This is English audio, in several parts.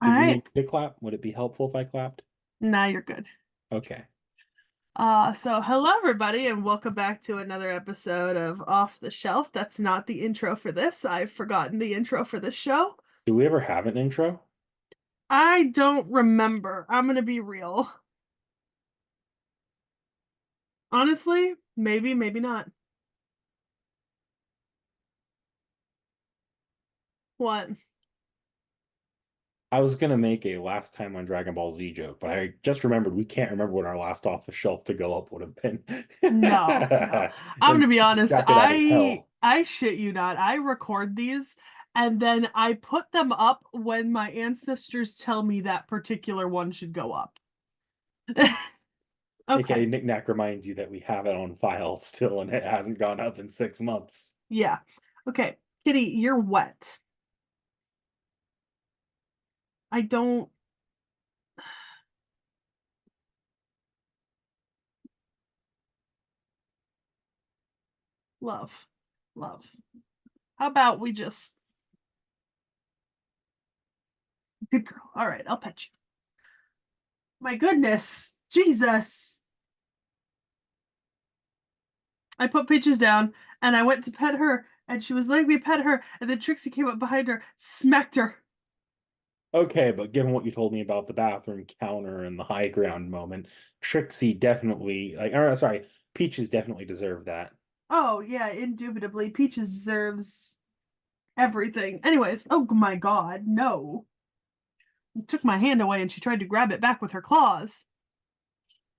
All Did you right. need me to clap? Would it be helpful if I clapped? Now you're good. Okay. So hello everybody and welcome back to another episode of Off the Shelf. That's not the intro for this. I've forgotten the intro for this show. Do we ever have an intro? I don't remember. I'm gonna be real. Honestly, maybe, maybe not. What? I was gonna make a last time on Dragon Ball Z joke, but I just remembered we can't remember what our last off the shelf to go up would have been. No, no. I'm gonna And be keeping honest. track of that is I hell. I shit you not. I record these and then I put them up when my ancestors tell me that particular one should go up. AKA Okay. Nick Nack reminds you that we have it on file still and it hasn't gone up in 6 months. Yeah. Okay. Kitty, you're wet. I don't love. Love. How about we just good girl. All right, I'll pet you. My goodness. Jesus. I put Peaches down and I went to pet her and she was letting me pet her and then Trixie came up behind her, smacked her. Okay, but given what you told me about the bathroom counter and the high ground moment, Trixie definitely or sorry, Peaches definitely deserved that. Oh, yeah, indubitably. Peaches deserves everything. Anyways, oh my God, no. Took my hand away and she tried to grab it back with her claws.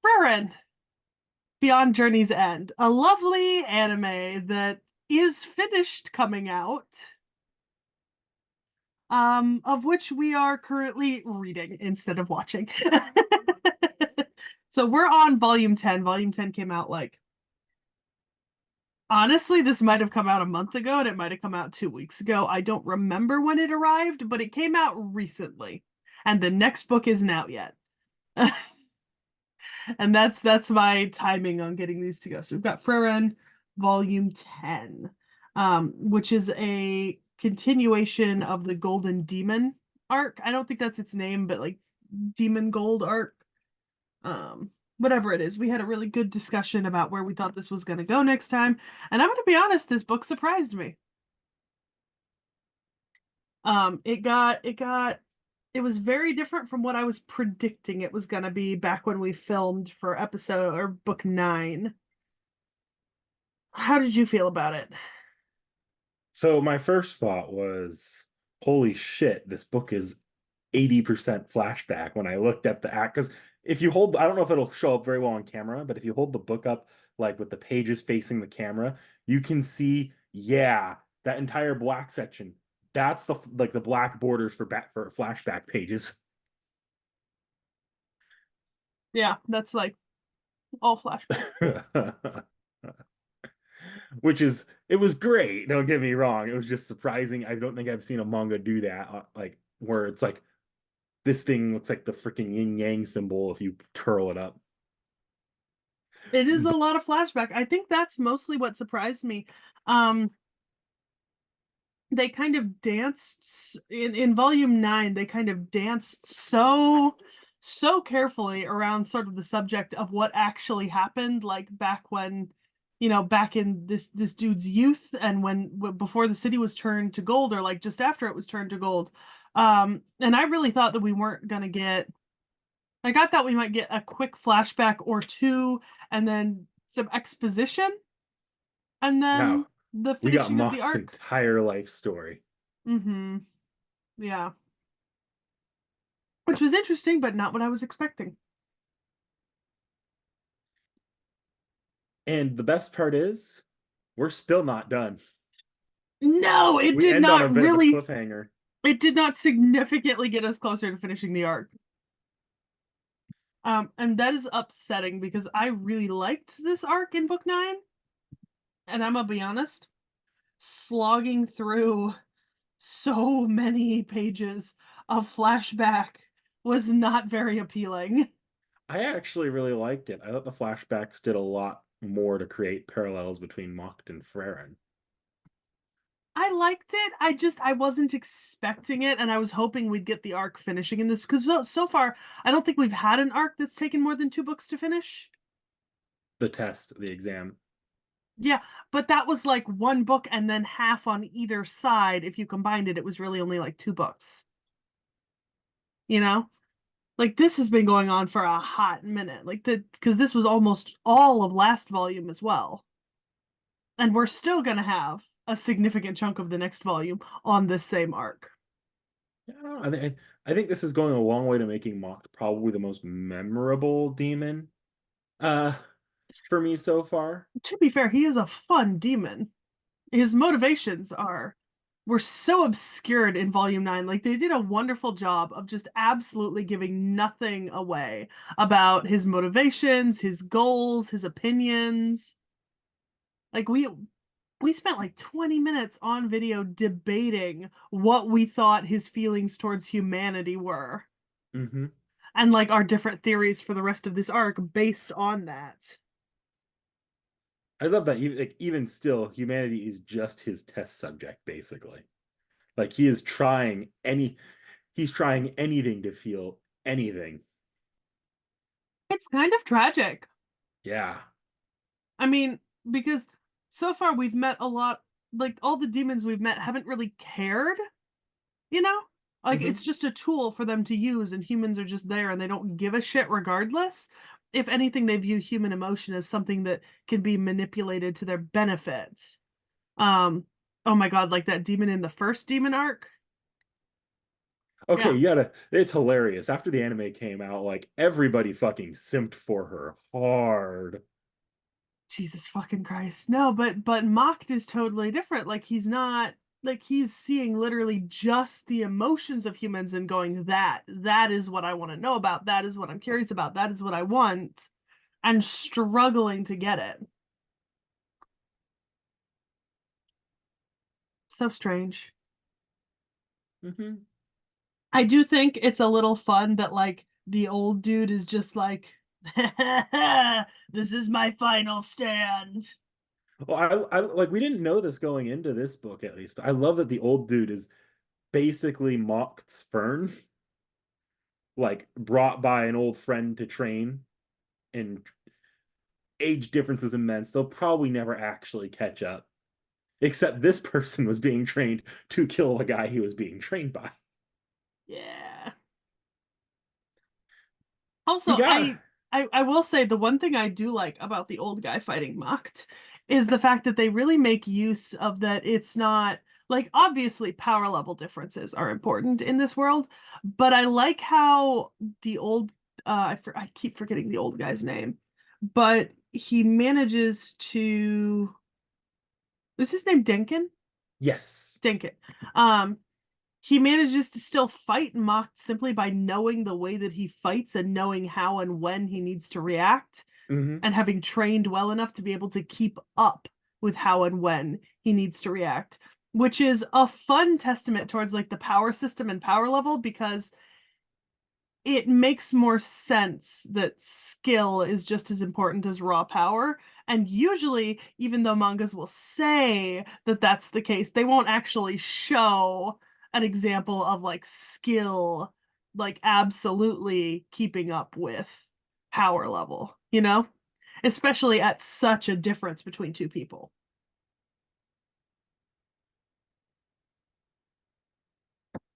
Frieren. Beyond Journey's End, a lovely anime that is finished coming out, of which we are currently reading instead of watching. So we're on volume 10. Volume 10 came out like, honestly, this might have come out a month ago and it might have come out 2 weeks ago. I don't remember when it arrived, but it came out recently. And the next book isn't out yet. And that's my timing on getting these to go. So we've got Frieren Volume 10, which is a continuation of the Golden Demon arc. I don't think that's its name, but like Demon Gold arc. Whatever it is. We had a really good discussion about where we thought this was going to go next time. And I'm going to be honest, this book surprised me. It was very different from what I was predicting it was gonna be back when we filmed for episode or book 9. How did you feel about it? So my first thought was, holy shit, this book is 80% flashback when I looked at the act. Because if you hold, I don't know if it'll show up very well on camera, but if you hold the book up, like with the pages facing the camera, you can see, yeah, that entire black section. That's the like the black borders for flashback pages. Yeah, that's like all flashback. Which is it was great, don't get me wrong. It was just surprising. I don't think I've seen a manga do that, like where it's like this thing looks like the freaking yin yang symbol if you twirl it up. It is a But lot of flashback. I think that's mostly what surprised me. Um, they kind of danced in volume 9, they kind of danced so carefully around sort of the subject of what actually happened, like back when, back in this dude's youth and when before the city was turned to gold, or like just after it was turned to gold. And I really thought that we weren't gonna get, like, I thought we might get a quick flashback or two and then some exposition and no, then the we got finishing of the Mock's arc. entire life story. Mm-hmm. Yeah. Which was interesting, but not what I was expecting. And the best part is, we're still not done. No, We end on a bit of a cliffhanger. it did not significantly get us closer to finishing the arc. And that is upsetting because I really liked this arc in book 9. And I'm gonna be honest, slogging through so many pages of flashback was not very appealing. I actually really liked it. I thought the flashbacks did a lot more to create parallels between Mocked and Frieren. I liked it. I wasn't expecting it, and I was hoping we'd get the arc finishing in this because so far I don't think we've had an arc that's taken more than 2 books to finish. The test, the exam. Yeah, but that was like one book and then half on either side. If you combined it, it was really only like 2 books. You know? Like this has been going on for a hot minute. Like the because this was almost all of last volume as well. And we're still gonna have a significant chunk of the next volume on this same arc. Yeah, I think this is going a long way to making Mocked probably the most memorable demon uh for me so far. To be fair, he is a fun demon. His motivations are were so obscured in volume 9. Like they did a wonderful job of just absolutely giving nothing away about his motivations, his goals, his opinions. Like we spent like 20 minutes on video debating what we thought his feelings towards humanity were Hmm. and like our different theories for the rest of this arc based on that. I love that like, even still, humanity is just his test subject, basically. Like he's trying anything to feel anything. It's kind of tragic. Yeah. I mean, because so far we've met a lot, like all the demons we've met haven't really cared, you know? Like it's Hmm. just a tool for them to use, and humans are just there and they don't give a shit regardless. If anything, they view human emotion as something that can be manipulated to their benefit. Um, oh my god, like that demon in the first demon arc. Okay, Yeah. you gotta, it's hilarious. After the anime came out, like everybody fucking simped for her hard. Jesus fucking Christ. No, but Mocked is totally different. Like he's not like he's seeing literally just the emotions of humans and going that is what I want to know about. That is what I'm curious about. That is what I want and struggling to get it. So strange. Hmm. I do think it's a little fun that like the old dude is just like this is my final stand. Well, I like we didn't know this going into this book at least, but I love that the old dude is basically Mock's Fern, like brought by an old friend to train, and age difference is immense. They'll probably never actually catch up. Except this person was being trained to kill the guy he was being trained by. Yeah. We Also, got I will say the one thing I do like about the old guy fighting Mocked is the fact that they really make use of that it's not like obviously power level differences are important in this world, but I like how the old I keep forgetting the old guy's name, but he manages to is his name Denkin? yes. Denkin. Um he manages to still fight Mocked simply by knowing the way that he fights and knowing how and when he needs to react Hmm. and having trained well enough to be able to keep up with how and when he needs to react, which is a fun testament towards like the power system and power level because it makes more sense that skill is just as important as raw power. And usually, even though mangas will say that that's the case, they won't actually show an example of like skill, like absolutely keeping up with power level, you know? Especially at such a difference between two people.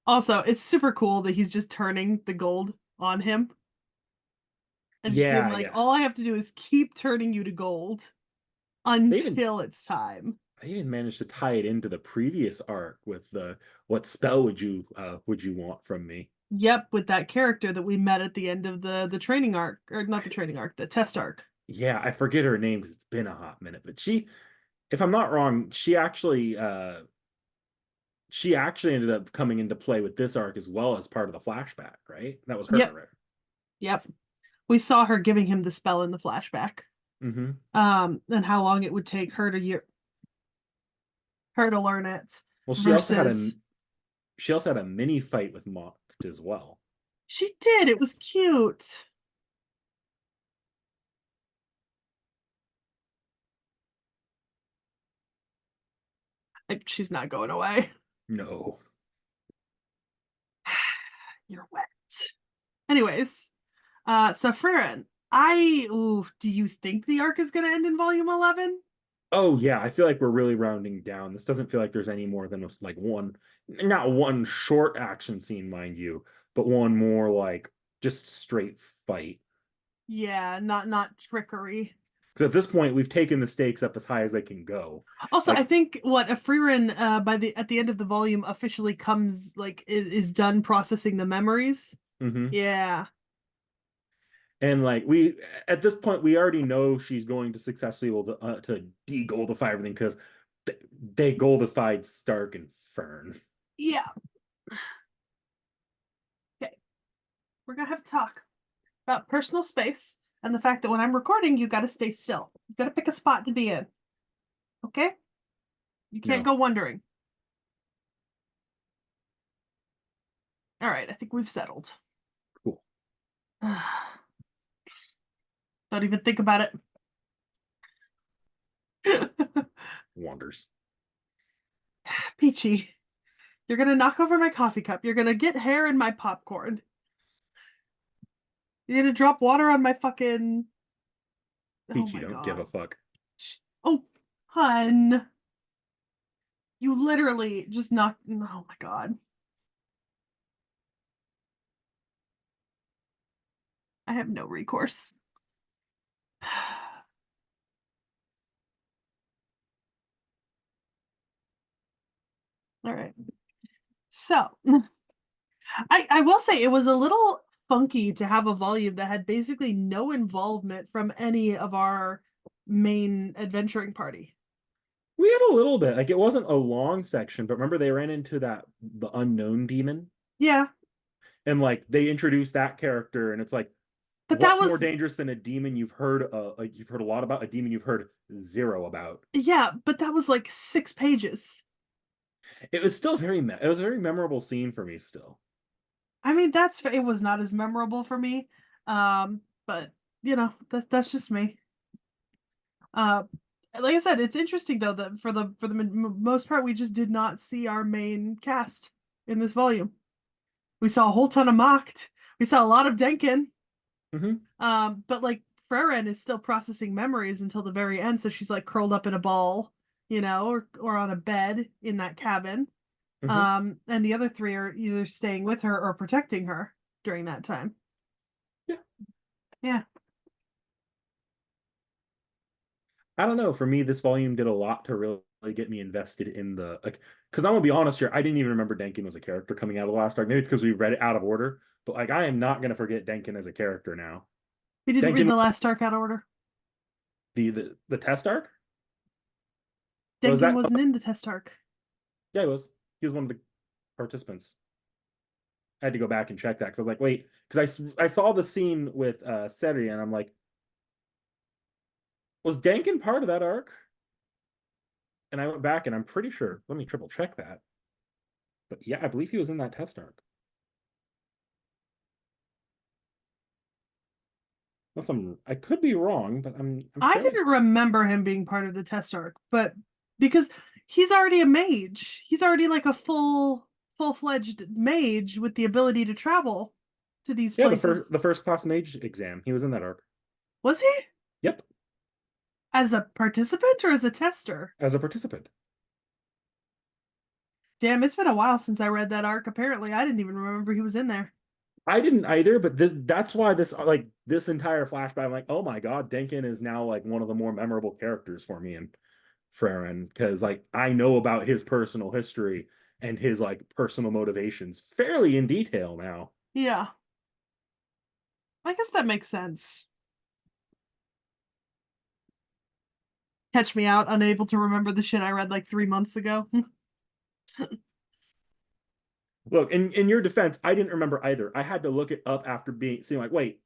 Also, it's super cool that he's just turning the gold on him and just being Yeah, like, yeah. all I have to do is keep turning you to gold They even until it's time. they even managed to tie it into the previous arc with the what spell would you want from me? Yep, with that character that we met at the end of the training arc, or not the training arc, the test arc. Yeah, I forget her name because it's been a hot minute, but if I'm not wrong, she actually ended up coming into play with this arc as well as part of the flashback, right? That was her, Yep, right? yep. We saw her giving him the spell in the flashback. Hmm. And how long it would take her to learn it Well, versus she also had a mini fight with Mocked as well. she did. It was cute. Like, she's not going away. No. You're wet. Anyways, so Frieren, do you think the arc is gonna end in volume 11? Oh yeah, I feel like we're really rounding down. This doesn't feel like there's any more than just like one, not one short action scene, mind you, but one more like just straight fight. Yeah, not trickery. Because at this point, we've taken the stakes up as high as they can go. Also, I Like, think what a Frieren by the at the end of the volume officially comes like is done processing the memories. mhm. Yeah. And like we at this point, we already know she's going to successfully able to de-goldify everything because they goldified Stark and Fern. Yeah. Okay. We're gonna have to talk about personal space and the fact that when I'm recording, you gotta stay still. You gotta pick a spot to be in. Okay? You can't No, go wandering. All right, I think we've settled. cool. Don't even think about it. Wanders. Peachy, you're gonna knock over my coffee cup. You're gonna get hair in my popcorn. You're gonna drop water on my fucking. Oh Peachy my don't give a god. fuck. Oh, hun. You literally just knocked. Oh my god. I have no recourse. All right. So, I will say it was a little funky to have a volume that had basically no involvement from any of our main adventuring party. We had a little bit. Like it wasn't a long section, but remember they ran into that the unknown demon, Yeah, and like they introduced that character, and it's like, but that what's more was dangerous than a demon you've heard like you've heard a lot about, a demon you've heard zero about? yeah, but that was like 6 pages. It was still it was a very memorable scene for me still. I mean, it was not as memorable for me. But that's just me. Uh, like I said, it's interesting though that for the most part, we just did not see our main cast in this volume. We saw a whole ton of mocked. We saw a lot of Denkin. Hmm. But like Freren is still processing memories until the very end, so she's like curled up in a ball, or on a bed in that cabin. Hmm. And the other three are either staying with her or protecting her during that time. Yeah. Yeah. I don't know. For me, this volume did a lot to really get me invested in the like. Because I'm gonna be honest here, I didn't even remember Denkin was a character coming out of the last arc. Maybe it's because we read it out of order, but like I am not gonna forget Denkin as a character now. We didn't read Denkin, the last arc out of order. the test arc was Denkin that? wasn't in the test arc. Yeah, he was. He was one of the participants. I had to go back and check that because I was like, wait, because I saw the scene with Seri and I'm like, was Denkin part of that arc? And I went back and I'm pretty sure. Let me triple check that. But yeah, I believe he was in that test arc. Unless I could be wrong, but I'm I fairly. didn't remember him being part of the test arc, but because he's already a mage. He's already like a full-fledged mage with the ability to travel to these Yeah, places. the first class mage exam. He was in that arc. Was he? Yep, As a participant or as a tester? as a participant. Damn, it's been a while since I read that arc. Apparently, I didn't even remember he was in there. I didn't either, but that's why this entire flashback, I'm like, oh my god, Denkin is now like one of the more memorable characters for me in Frieren because like I know about his personal history and his like personal motivations fairly in detail now. Yeah, I guess that makes sense. Catch me out, unable to remember the shit I read like 3 months ago. Look, in your defense, I didn't remember either. I had to look it up after seeing like, wait,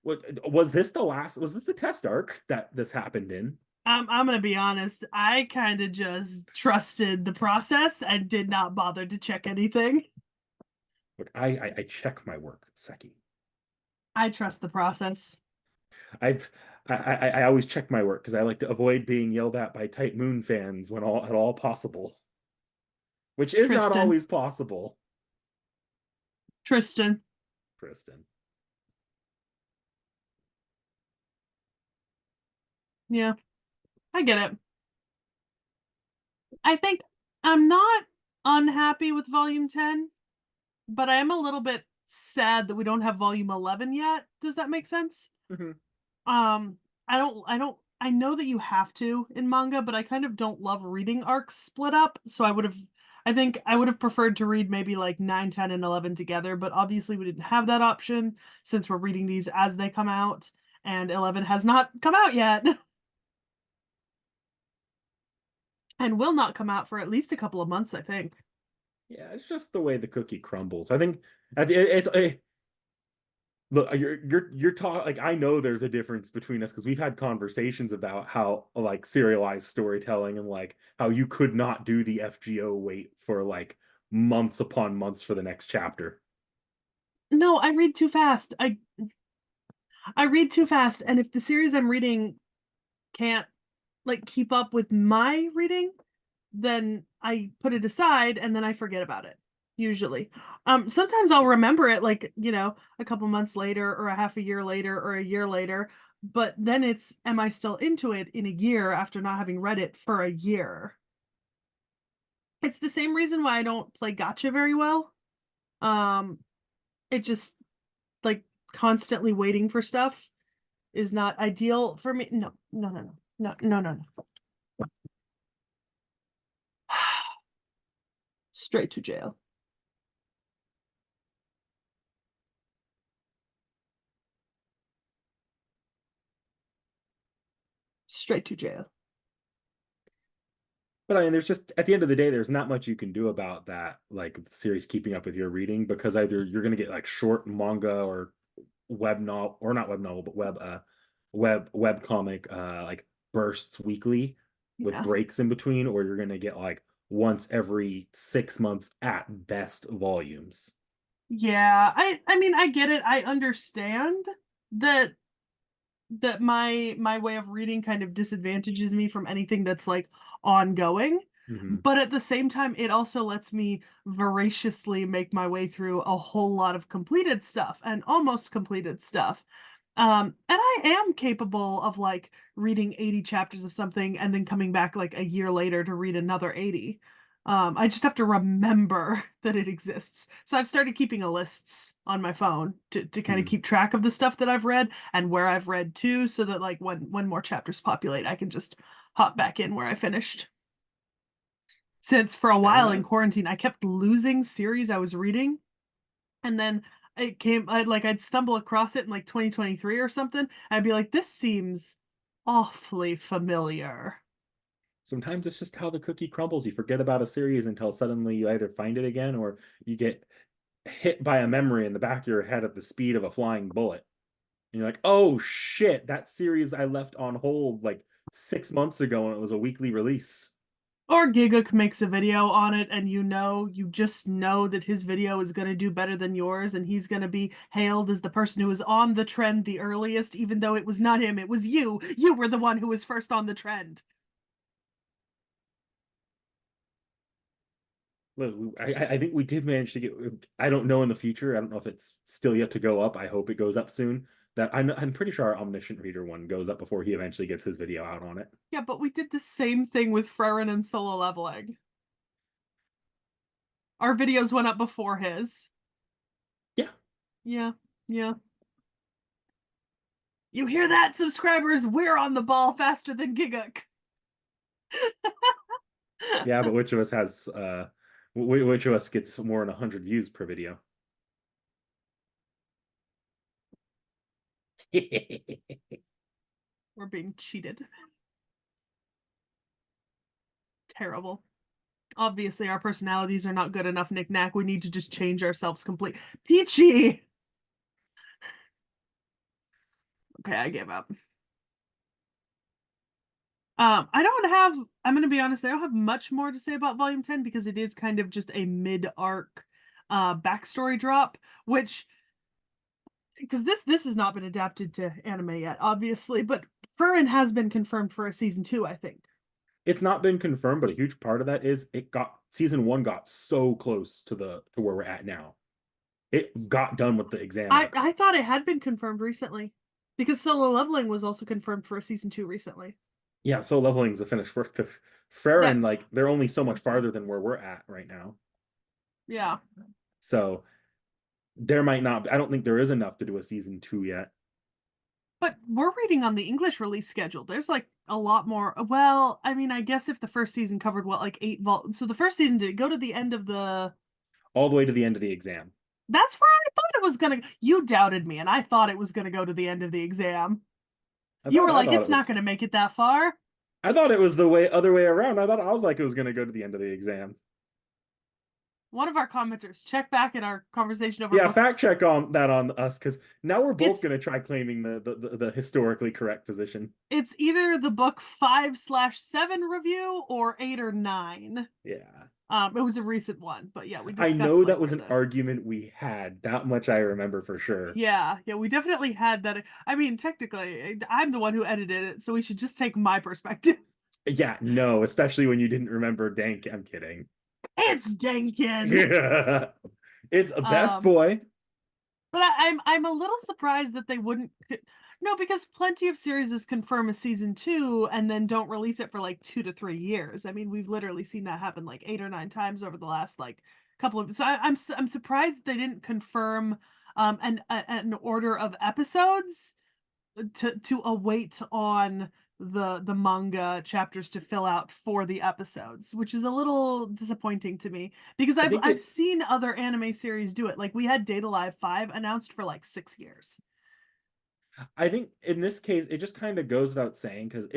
what was this the last? Was this the test arc that this happened in? I'm gonna be honest. I kind of just trusted the process and did not bother to check anything. Look, I check my work, Seki. I trust the process. I've I always check my work because I like to avoid being yelled at by Type Moon fans when all at all possible. which is not Tristan. always possible. Tristan. Kristen. Yeah, I get it. I think I'm not unhappy with volume 10, but I am a little bit sad that we don't have volume 11 yet. Does that make sense? Mm-hmm. Um, I know that you have to in manga, but I kind of don't love reading arcs split up. So I think I would have preferred to read maybe like 9, 10, and 11 together, but obviously we didn't have that option since we're reading these as they come out, and 11 has not come out yet and will not come out for at least a couple of months, I think. Yeah, it's just the way the cookie crumbles. I think it's look, you're talking like I know there's a difference between us because we've had conversations about how like serialized storytelling and like how you could not do the FGO wait for like months upon months for the next chapter. No, I read too fast. I read too fast, and if the series I'm reading can't like keep up with my reading, then I put it aside and then I forget about it. Usually. Sometimes I'll remember it like, a couple months later or a half a year later or a year later, but then it's am I still into it in a year after not having read it for a year? It's the same reason why I don't play gotcha very well. Um it just like constantly waiting for stuff is not ideal for me. No, no, no, no. No, no, no, no. Straight to jail. Straight to jail. But I mean, there's just at the end of the day, there's not much you can do about that, like the series keeping up with your reading, because either you're gonna get like short manga or web novel, or not web novel, but web comic like bursts weekly with Yeah. breaks in between, or you're gonna get like once every 6 months at best volumes. Yeah, I mean I get it. I understand that my way of reading kind of disadvantages me from anything that's like ongoing. Hmm. But at the same time, it also lets me voraciously make my way through a whole lot of completed stuff and almost completed stuff. And I am capable of like reading 80 chapters of something and then coming back like a year later to read another 80. I just have to remember that it exists. So I've started keeping a lists on my phone to kind of Hmm. keep track of the stuff that I've read and where I've read to, so that like when more chapters populate, I can just hop back in where I finished. Since for a Fair while in enough. quarantine, I kept losing series I was reading, and then I'd stumble across it in like 2023 or something. I'd be like, this seems awfully familiar. Sometimes it's just how the cookie crumbles. You forget about a series until suddenly you either find it again or you get hit by a memory in the back of your head at the speed of a flying bullet. And you're like, oh shit, that series I left on hold like 6 months ago when it was a weekly release. Or Gigguk makes a video on it, and you just know that his video is going to do better than yours, and he's going to be hailed as the person who was on the trend the earliest, even though it was not him, it was you. You were the one who was first on the trend. Look, I think we did manage to get. I don't know in the future. I don't know if it's still yet to go up. I hope it goes up soon. That I'm pretty sure our omniscient reader one goes up before he eventually gets his video out on it. Yeah, but we did the same thing with Frieren and Solo Leveling. Our videos went up before his. Yeah. Yeah, yeah. You hear that, subscribers? We're on the ball faster than Gigguk. Yeah, but which of us has which of us gets more than 100 views per video? We're being cheated. Terrible. Obviously, our personalities are not good enough, Knick Knack. We need to just change ourselves complete. Peachy! Okay, I give up. I don't have, I'm going to be honest, I don't have much more to say about Volume 10 because it is kind of just a mid-arc backstory drop, which, because this has not been adapted to anime yet, obviously, but Frieren has been confirmed for a season 2, I think. It's not been confirmed, but a huge part of that is season one got so close to where we're at now. It got done with the exam arc. I thought it had been confirmed recently because Solo Leveling was also confirmed for a season 2 recently. Yeah, so leveling's a finished work. The Yeah, Frieren, like they're only so much seriously. farther than where we're at right now. Yeah. So there might not. I don't think there is enough to do a season two yet. But we're reading on the English release schedule. There's like a lot more. Well, I mean, I guess if the first season covered what, like 8 so the first season did it go to the end of the. All the way to the end of the exam. That's where I thought it was gonna. You doubted me, and I thought it was gonna go to the end of the exam. You were I like, thought it's it not was gonna make it that far. I thought it was the other way around. I was like it was going to go to the end of the exam. One of our commenters, check back in our conversation over Yeah, fact books. check on that on us because now we're both It's going to try claiming the historically correct position. it's either the book 5/7 review or 8 or 9. Yeah. It was a recent one, but yeah, we I discussed know like that was where an the argument we had. That much I remember for sure. yeah, we definitely had that. I mean, technically, I'm the one who edited it, so we should just take my perspective. Yeah, no, especially when you didn't remember Dank. I'm kidding. It's Denkin. Yeah. It's a best Um, boy. but I'm a little surprised that they wouldn't. No, because plenty of series confirm a season 2 and then don't release it for like 2 to 3 years. I mean, we've literally seen that happen like 8 or 9 times over the last like couple of. So I'm surprised that they didn't confirm an order of episodes to await on the manga chapters to fill out for the episodes, which is a little disappointing to me because I I've think I've it seen other anime series do it. Like we had Date Alive 5 announced for like 6 years. I think in this case it just kind of goes without saying because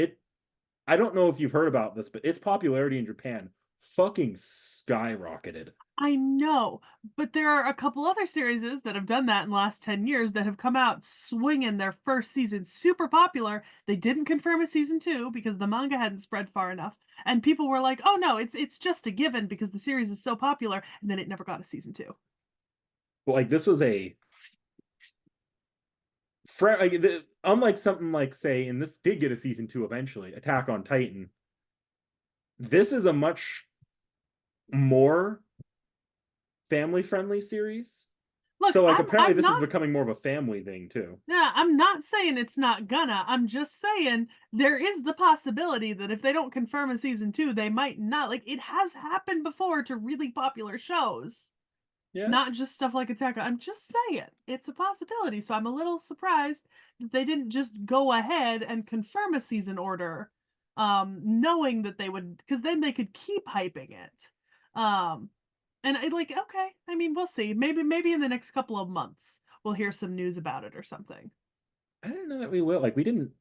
I don't know if you've heard about this, but its popularity in Japan fucking skyrocketed. I know, but there are a couple other series that have done that in the last 10 years that have come out swinging their first season super popular. They didn't confirm a season 2 because the manga hadn't spread far enough. And people were like, "Oh no, it's just a given because the series is so popular." And then it never got a season 2. But like this was a unlike something like say, and this did get a season two eventually, Attack on Titan. This is a much more family friendly series. Look, So like I'm apparently I'm this is not becoming more of a family thing too. yeah, I'm not saying it's not gonna. I'm just saying there is the possibility that if they don't confirm a season 2, they might not. Like it has happened before to really popular shows. Yeah. Not just stuff like Attack I'm just saying it's a possibility. So I'm a little surprised that they didn't just go ahead and confirm a season order, knowing that they would, because then they could keep hyping it. Um, and I like, okay, I mean, we'll see. Maybe in the next couple of months we'll hear some news about it or something. I didn't know that we will. Like we didn't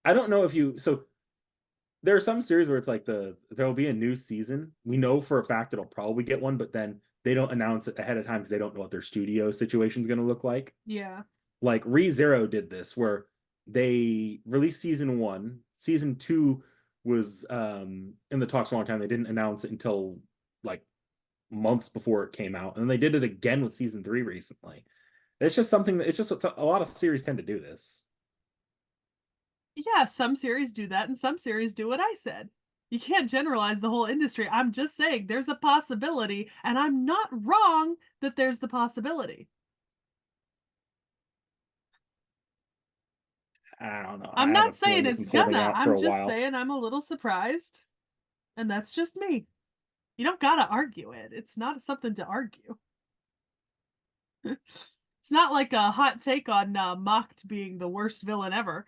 I don't know if you so there are some series where it's like there'll be a new season. We know for a fact it'll probably get one, but then they don't announce it ahead of time because they don't know what their studio situation is going to look like. Yeah. Like ReZero did this where they released season one. Season two was in the talks for a long time. They didn't announce it until like months before it came out. And they did it again with season three recently. It's just something that it's just a lot of series tend to do this. Yeah, some series do that and some series do what I said. You can't generalize the whole industry. I'm just saying there's a possibility, and I'm not wrong that there's the possibility. I don't know. I'm I have not a feeling saying this it's one's holding gonna. out for I'm a just while. saying I'm a little surprised, and that's just me. You don't gotta argue it. It's not something to argue. It's not like a hot take on Mocked being the worst villain ever,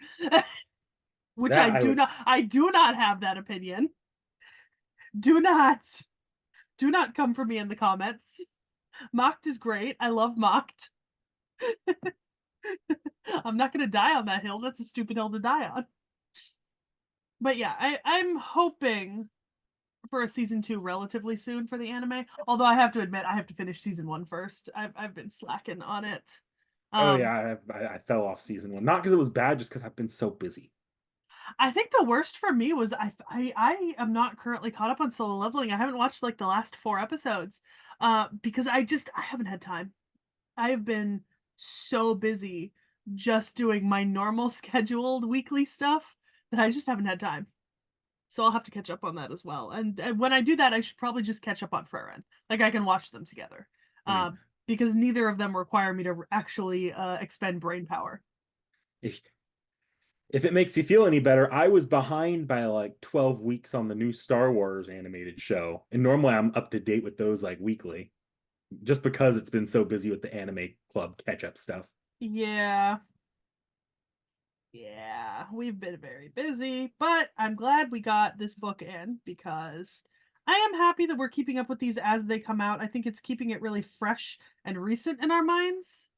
which That I would I do not have that opinion. Do not. Do not come for me in the comments. Mocked is great. I love Mocked. I'm not gonna die on that hill. That's a stupid hill to die on. But yeah, I'm hoping for a season 2 relatively soon for the anime. Although I have to admit, I have to finish season 1 first. I've been slacking on it. oh yeah, Um, I fell off season one. Not because it was bad, just because I've been so busy. I think the worst for me was I am not currently caught up on Solo Leveling. I haven't watched like the last 4 episodes, because I haven't had time. I have been so busy just doing my normal scheduled weekly stuff that I just haven't had time. So I'll have to catch up on that as well. And when I do that, I should probably just catch up on Frieren. Like I can watch them together. I mean, Because neither of them require me to actually expend brain power. if if it makes you feel any better, I was behind by like 12 weeks on the new Star Wars animated show. And normally I'm up to date with those like weekly, just because it's been so busy with the anime club catch up stuff. Yeah. Yeah, we've been very busy, but I'm glad we got this book in because I am happy that we're keeping up with these as they come out. I think it's keeping it really fresh and recent in our minds,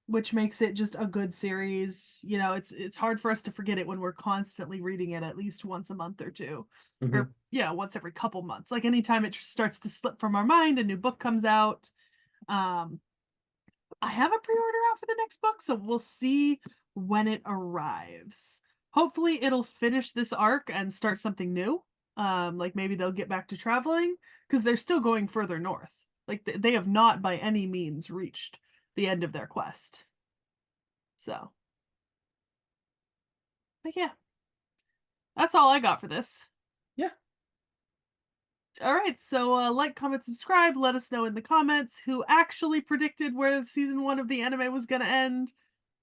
which makes it just a good series. You know, it's hard for us to forget it when we're constantly reading it at least once a month or two. Or Mhm. yeah, once every couple months. Like anytime it starts to slip from our mind, a new book comes out. Um I have a pre-order out for the next book, so we'll see when it arrives. Hopefully it'll finish this arc and start something new. Like maybe they'll get back to traveling because they're still going further north. Like they have not by any means reached the end of their quest. So, but yeah, that's all I got for this. Yeah. All right, so like, comment, subscribe. Let us know in the comments who actually predicted where season 1 of the anime was going to end.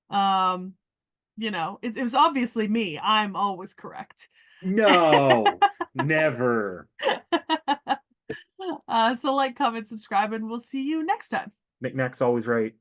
Um, you know, it was obviously me. I'm always correct. No, never. So like, comment, subscribe, and we'll see you next time. Knickknack's always right.